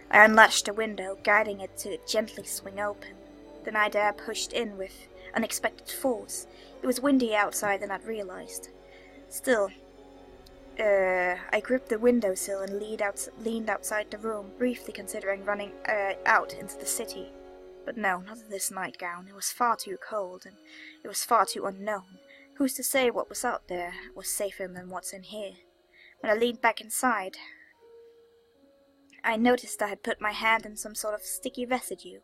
I unlatched the window, guiding it to gently swing open. Then I pushed in with unexpected force. It was windy outside than I'd realized. Still, I gripped the windowsill and leaned outside the room, briefly considering running out into the city. But no, not in this nightgown. It was far too cold, and it was far too unknown. Who's to say what was out there was safer than what's in here? When I leaned back inside, I noticed I had put my hand in some sort of sticky residue.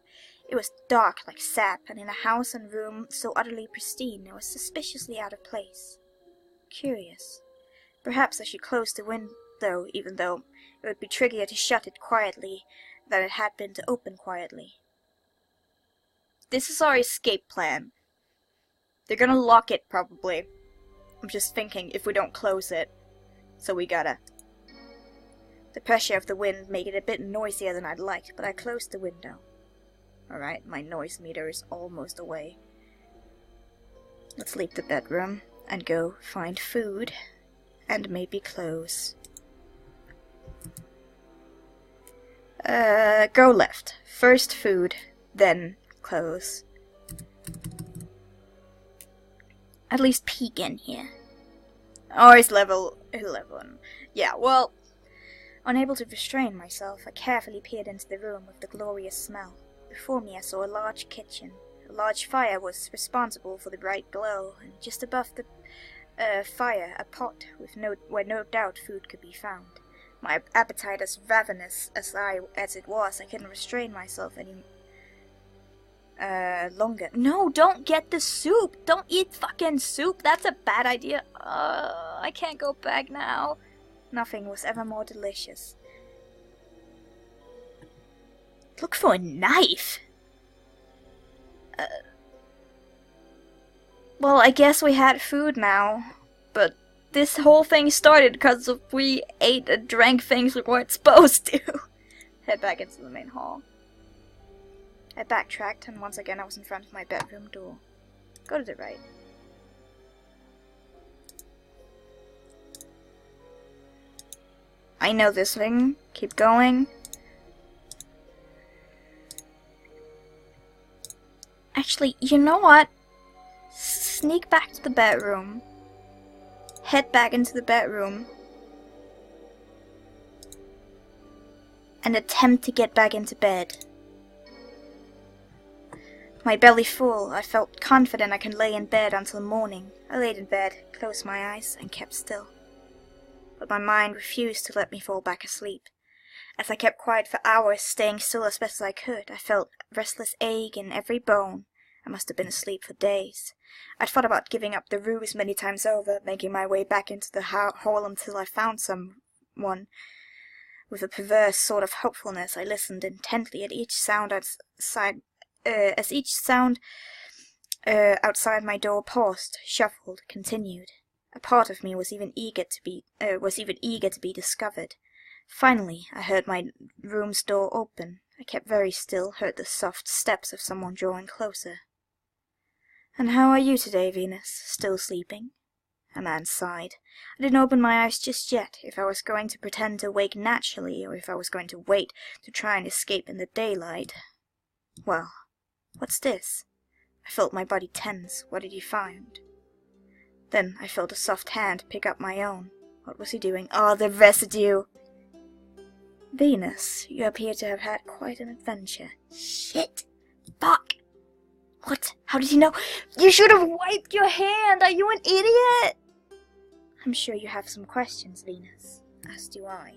It was dark like sap, and in a house and room so utterly pristine, it was suspiciously out of place. Curious. Perhaps I should close the window, even though it would be trickier to shut it quietly than it had been to open quietly. This is our escape plan. They're gonna lock it, probably. I'm just thinking if we don't close it. So we gotta. The pressure of the wind made it a bit noisier than I'd like, but I closed the window. Alright, my noise meter is almost away. Let's leave the bedroom and go find food and maybe clothes. Go left. First food, then clothes. At least peek in here. Oh, it's level 11. Yeah, well, unable to restrain myself, I carefully peered into the room with the glorious smell. Before me I saw a large kitchen. A large fire was responsible for the bright glow, and just above the fire a pot where no doubt food could be found. My appetite as ravenous as it was, I couldn't restrain myself any longer. No, don't get the soup! Don't eat fucking soup! That's a bad idea. I can't go back now. Nothing was ever more delicious. Look for a knife! Well, I guess we had food now, but this whole thing started because we ate and drank things we weren't supposed to. Head back into the main hall. I backtracked, and once again I was in front of my bedroom door. Go to the right. I know this thing. Keep going. Actually, you know what? Sneak back to the bedroom. Head back into the bedroom. And attempt to get back into bed. My belly full, I felt confident I could lay in bed until morning. I laid in bed, closed my eyes, and kept still. But my mind refused to let me fall back asleep. As I kept quiet for hours, staying still as best as I could, I felt restless ache in every bone. I must have been asleep for days. I'd thought about giving up the ruse many times over, making my way back into the hall until I found someone. With a perverse sort of hopefulness, I listened intently at each sound outside my door paused, shuffled, continued. A part of me was even eager to be discovered. Finally, I heard my room's door open. I kept very still, heard the soft steps of someone drawing closer. "And how are you today, Venus? Still sleeping?" A man sighed. I didn't open my eyes just yet, if I was going to pretend to wake naturally, or if I was going to wait to try and escape in the daylight. Well, what's this? I felt my body tense. What did you find? Then I felt a soft hand pick up my own. What was he doing? Oh, the residue! Venus, you appear to have had quite an adventure. Shit! Fuck! What? How did you know? You should have wiped your hand! Are you an idiot? I'm sure you have some questions, Venus. As do I.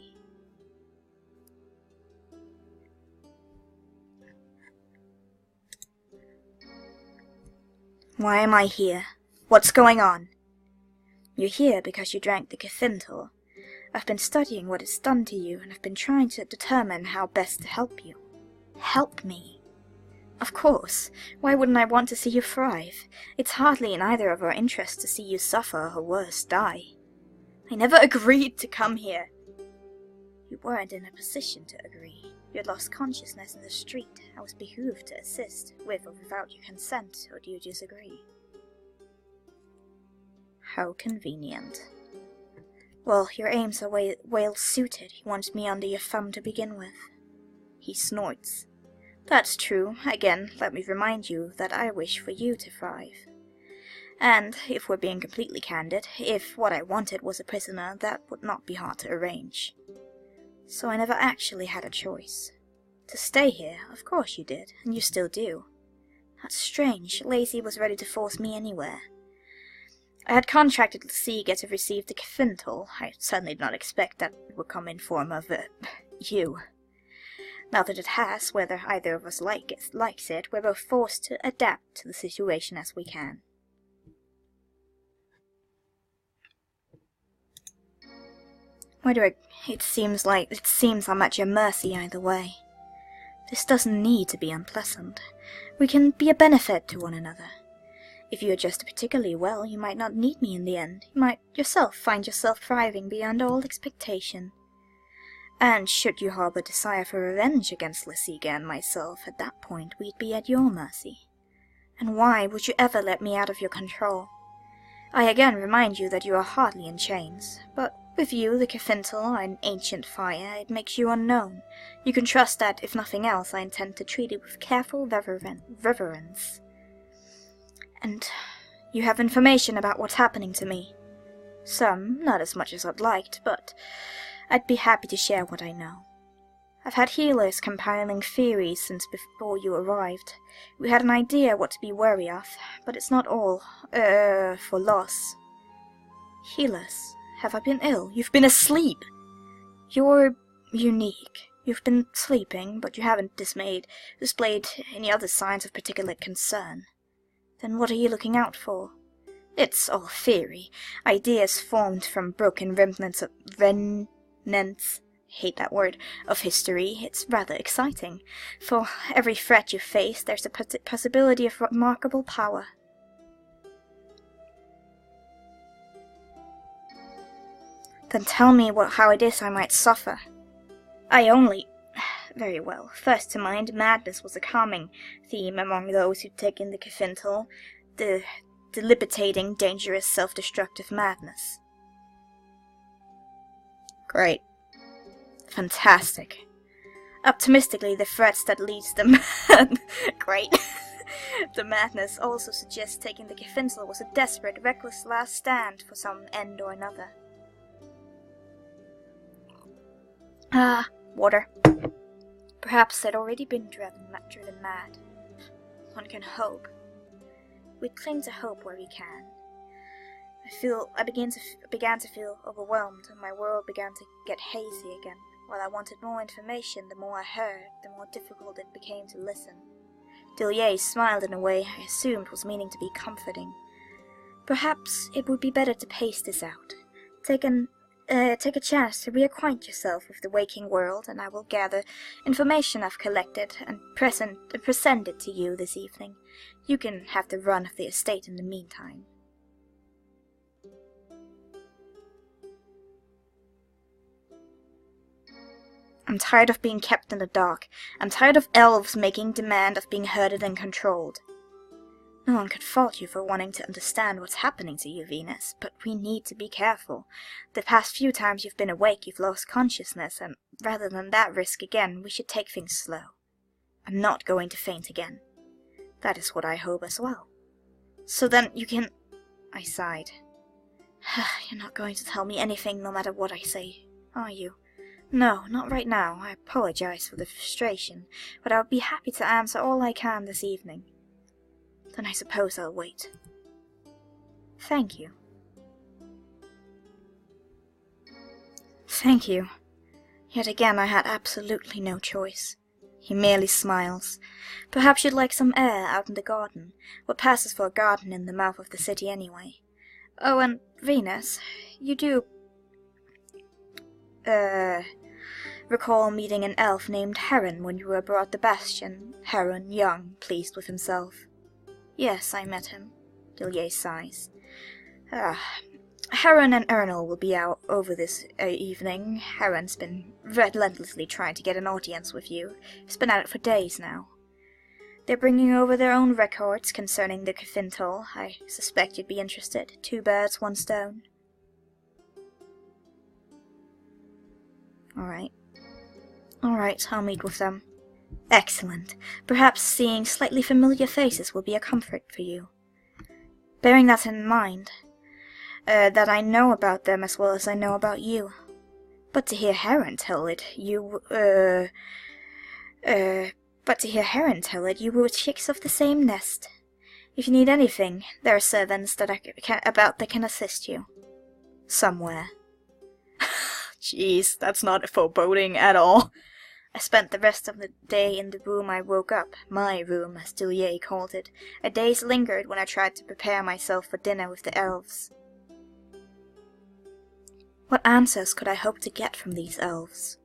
Why am I here? What's going on? You're here because you drank the Cathintal. I've been studying what it's done to you, and I've been trying to determine how best to help you. Help me? Of course. Why wouldn't I want to see you thrive? It's hardly in either of our interests to see you suffer, or worse, die. I never agreed to come here. You weren't in a position to agree. You had lost consciousness in the street. I was behooved to assist, with or without your consent, or do you disagree? How convenient. Well, your aims are well suited. He wants me under your thumb to begin with. He snorts. That's true. Again, let me remind you that I wish for you to thrive. And, if we're being completely candid, if what I wanted was a prisoner, that would not be hard to arrange. So I never actually had a choice. To stay here, of course you did, and you still do. That's strange. Lacey was ready to force me anywhere. I had contracted Lasiga to receive the Cathintal. I certainly did not expect that it would come in form of, you. Now that it has, whether either of us likes it, we're both forced to adapt to the situation as we can. It seems I'm at your mercy either way. This doesn't need to be unpleasant. We can be a benefit to one another. If you adjust particularly well, you might not need me in the end. You might yourself find yourself thriving beyond all expectation. And should you harbor desire for revenge against Lasiga and myself, at that point we'd be at your mercy. And why would you ever let me out of your control? I again remind you that you are hardly in chains, but with you, the Cathintal are an ancient fire. It makes you unknown. You can trust that, if nothing else, I intend to treat it with careful reverence. And you have information about what's happening to me. Some, not as much as I'd liked, but I'd be happy to share what I know. I've had healers compiling theories since before you arrived. We had an idea what to be wary of, but it's not all, for loss. Healers, have I been ill? You've been asleep! You're unique. You've been sleeping, but you haven't displayed any other signs of particular concern. Then what are you looking out for? It's all theory. Ideas formed from broken remnants, hate that word, of history. It's rather exciting. For every threat you face, there's a possibility of remarkable power. Then tell me how it is I might suffer. Very well. First to mind, madness was a calming theme among those who'd taken the Cathintal, the debilitating, dangerous, self-destructive madness. Great. Fantastic. Optimistically, the threats that leads them great. The madness also suggests taking the Cathintal was a desperate, reckless last stand for some end or another. Water. Perhaps they'd already been driven mad. One can hope. We cling to hope where we can. I began to feel overwhelmed, and my world began to get hazy again. While I wanted more information, the more I heard, the more difficult it became to listen. Dillier smiled in a way I assumed was meaning to be comforting. Perhaps it would be better to pace this out. Take a chance to reacquaint yourself with the waking world, and I will gather information I've collected and present it to you this evening. You can have the run of the estate in the meantime. I'm tired of being kept in the dark. I'm tired of elves making demand of being herded and controlled. No one could fault you for wanting to understand what's happening to you, Venus, but we need to be careful. The past few times you've been awake, you've lost consciousness, and rather than that risk again, we should take things slow. I'm not going to faint again. That is what I hope as well. So then you can... I sighed. You're not going to tell me anything no matter what I say, are you? No, not right now. I apologize for the frustration, but I'll be happy to answer all I can this evening. Then I suppose I'll wait. Thank you. Thank you. Yet again I had absolutely no choice. He merely smiles. Perhaps you'd like some air out in the garden. What passes for a garden in the mouth of the city anyway. Oh, and Venus, you do... recall meeting an elf named Heron when you were aboard the Bastion. Heron, young, pleased with himself. Yes, I met him. Dillier sighs. Heron and Ernal will be out over this evening. Heron's been relentlessly trying to get an audience with you. He's been at it for days now. They're bringing over their own records concerning the Cafintal. I suspect you'd be interested. 2 birds, 1 stone. Alright, I'll meet with them. Excellent. Perhaps seeing slightly familiar faces will be a comfort for you. Bearing that in mind, that I know about them as well as I know about you. But to hear Heron tell it, you were chicks of the same nest. If you need anything, there are servants that can assist you. Somewhere. Jeez, that's not foreboding at all. I spent the rest of the day in the room I woke up, my room, as Dillier called it. A days lingered when I tried to prepare myself for dinner with the elves. What answers could I hope to get from these elves?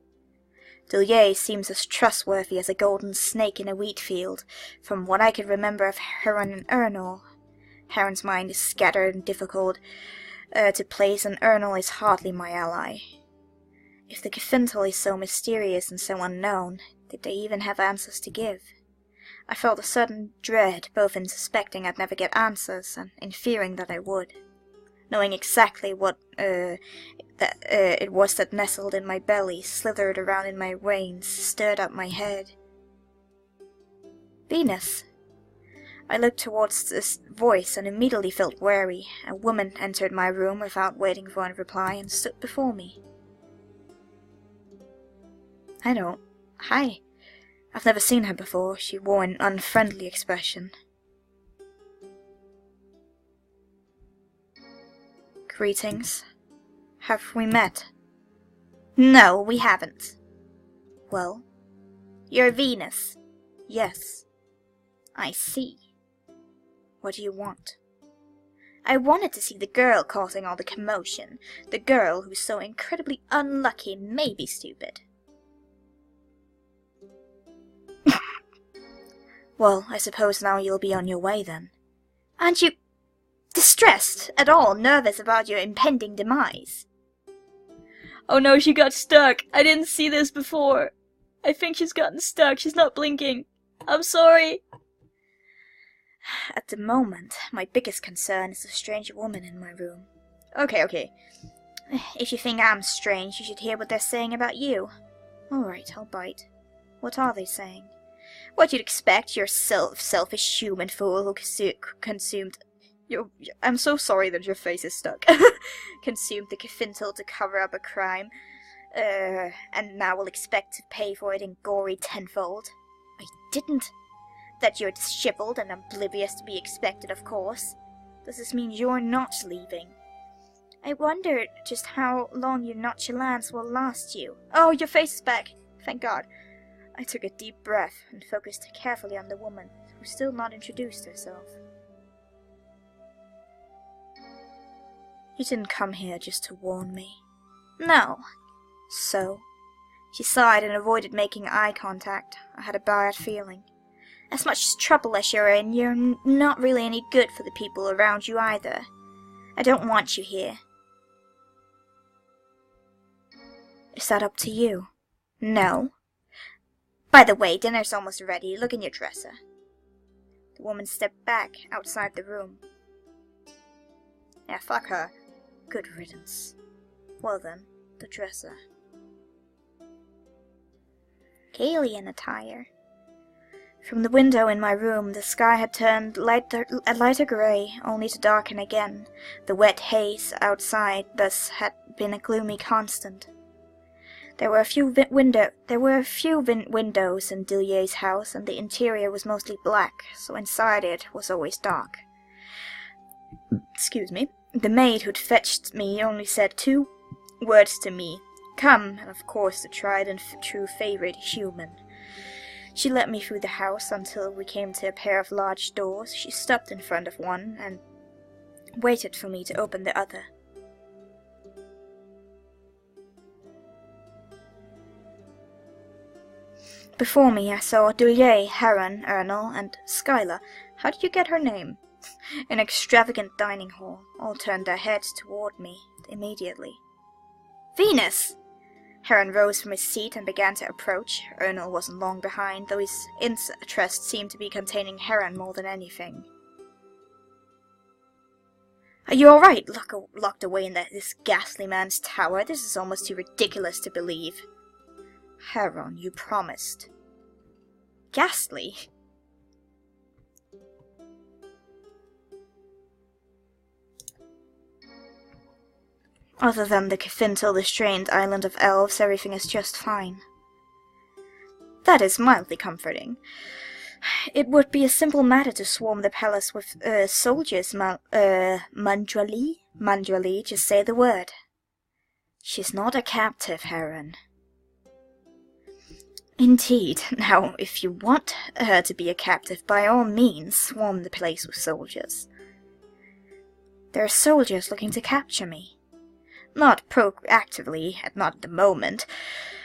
Dillier seems as trustworthy as a golden snake in a wheat field, from what I could remember of Heron and Ernal. Heron's mind is scattered and difficult to place, and Ernal is hardly my ally. If the Cafintal is so mysterious and so unknown, did they even have answers to give? I felt a sudden dread, both in suspecting I'd never get answers, and in fearing that I would. Knowing exactly what it was that nestled in my belly, slithered around in my veins, stirred up my head. Venus. I looked towards this voice and immediately felt wary. A woman entered my room without waiting for a reply and stood before me. Hi. I've never seen her before. She wore an unfriendly expression. Greetings. Have we met? No, we haven't. Well? You're Venus. Yes. I see. What do you want? I wanted to see the girl causing all the commotion. The girl who's so incredibly unlucky and maybe stupid. Well, I suppose now you'll be on your way then. Aren't you distressed at all, nervous about your impending demise? Oh no, she got stuck. I didn't see this before. I think she's gotten stuck. She's not blinking. I'm sorry. At the moment, my biggest concern is the strange woman in my room. Okay. If you think I'm strange, you should hear what they're saying about you. Alright, I'll bite. What are they saying? What you'd expect, your selfish human fool who consumed... I'm so sorry that your face is stuck. Consumed the Cafintal to cover up a crime, and now will expect to pay for it in gory tenfold. I didn't. That you're disheveled and oblivious to be expected, of course. Does this mean you're not leaving? I wonder just how long your nonchalance will last you. Oh, your face is back. Thank God. I took a deep breath and focused carefully on the woman, who still not introduced herself. You didn't come here just to warn me. No. So? She sighed and avoided making eye contact. I had a bad feeling. As much trouble as you're in, you're not really any good for the people around you either. I don't want you here. Is that up to you? No. By the way, dinner's almost ready. Look in your dresser. The woman stepped back outside the room. Yeah, fuck her. Good riddance. Well then, the dresser. Alien attire. From the window in my room, the sky had turned a lighter grey, only to darken again. The wet haze outside thus had been a gloomy constant. There were a few windows in Dillier's house, and the interior was mostly black, so inside it was always dark. Excuse me. The maid who'd fetched me only said 2 words to me: "Come," and of course the tried and true favourite, "human." She led me through the house until we came to a pair of large doors. She stopped in front of one and waited for me to open the other. Before me I saw Dullier, Heron, Ernal, and Skylar. How did you get her name? An extravagant dining hall. All turned their heads toward me immediately. "Venus!" Heron rose from his seat and began to approach. Ernal wasn't long behind, though his interest seemed to be containing Heron more than anything. "Are you all right, locked away in this ghastly man's tower? This is almost too ridiculous to believe." "Heron, you promised." "Ghastly?" "Other than the Cafintal, the strange island of elves, everything is just fine." "That is mildly comforting. It would be a simple matter to swarm the palace with soldiers, Mandrali? Mandrali, just say the word." "She's not a captive, Heron." "Indeed. Now, if you want her to be a captive, by all means, swarm the place with soldiers." "There are soldiers looking to capture me." "Not proactively, not at the moment.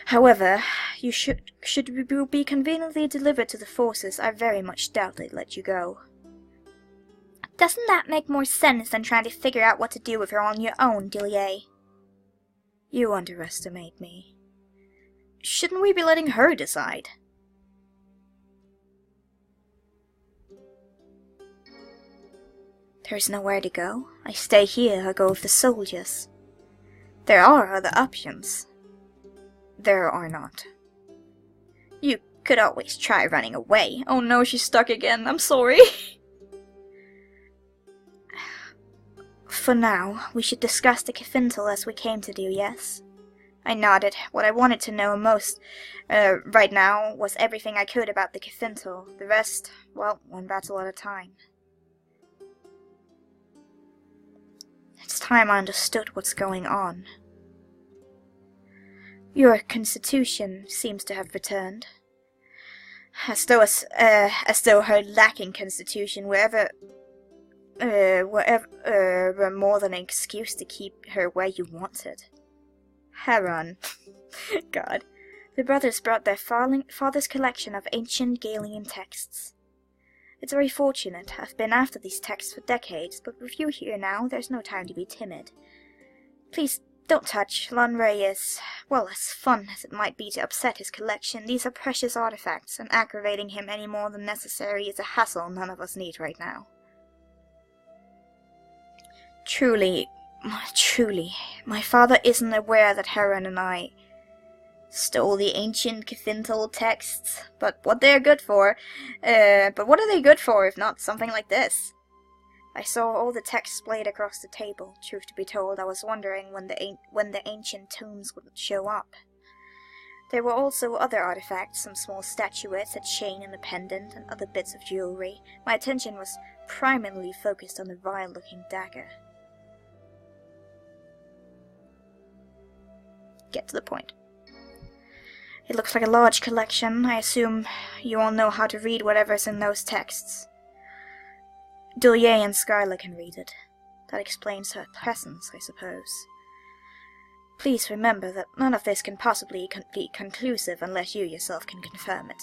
However, should you be conveniently delivered to the forces, I very much doubt they'd let you go." "Doesn't that make more sense than trying to figure out what to do with her on your own, Dillier?" "You underestimate me." "Shouldn't we be letting her decide?" "There's nowhere to go. I stay here or go with the soldiers." "There are other options." "There are not." "You could always try running away." "Oh no, she's stuck again. I'm sorry." "For now, we should discuss the Cafintal as we came to do, yes?" I nodded. What I wanted to know most right now was everything I could about the Cafintal. The rest, well, one battle at a time. It's time I understood what's going on. "Your constitution seems to have returned." As though her lacking constitution were more than an excuse to keep her where you wanted. Heron. God. The brothers brought their father's collection of ancient Galilean texts. "It's very fortunate. I've been after these texts for decades, but with you here now, there's no time to be timid. Please, don't touch. Lanray is, well, as fun as it might be to upset his collection. These are precious artifacts, and aggravating him any more than necessary is a hassle none of us need right now." Truly, my father isn't aware that Heron and I stole the ancient Cafintal texts, but what are they good for if not something like this? I saw all the texts splayed across the table. Truth to be told, I was wondering when the ancient tomes would show up. There were also other artifacts, some small statuettes, a chain and a pendant, and other bits of jewelry. My attention was primarily focused on the vile-looking dagger. Get to the point. It looks like a large collection. I assume you all know how to read whatever's in those texts. Dullier and Skylar can read it. That explains her presence, I suppose. Please remember that none of this can possibly be conclusive unless you yourself can confirm it.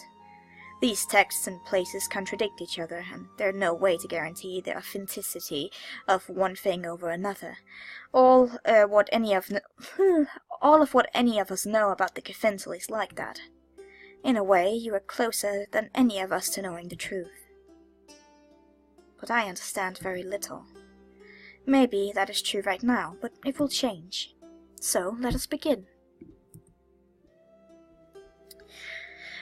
These texts and places contradict each other, and there's no way to guarantee the authenticity of one thing over another. All of what any of us know about the Cafintal is like that. In a way, you are closer than any of us to knowing the truth. But I understand very little. Maybe that is true right now, but it will change. So, let us begin.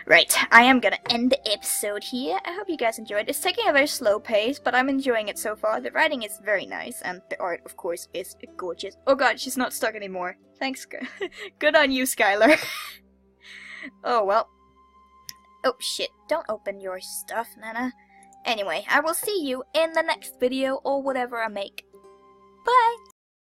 Right, I am gonna end the episode here. I hope you guys enjoyed. It's taking a very slow pace, but I'm enjoying it so far. The writing is very nice, and the art, of course, is gorgeous. Oh god, she's not stuck anymore. Thanks. Good on you, Skylar. Oh, well. Oh, shit. Don't open your stuff, Nana. Anyway, I will see you in the next video, or whatever I make. Bye!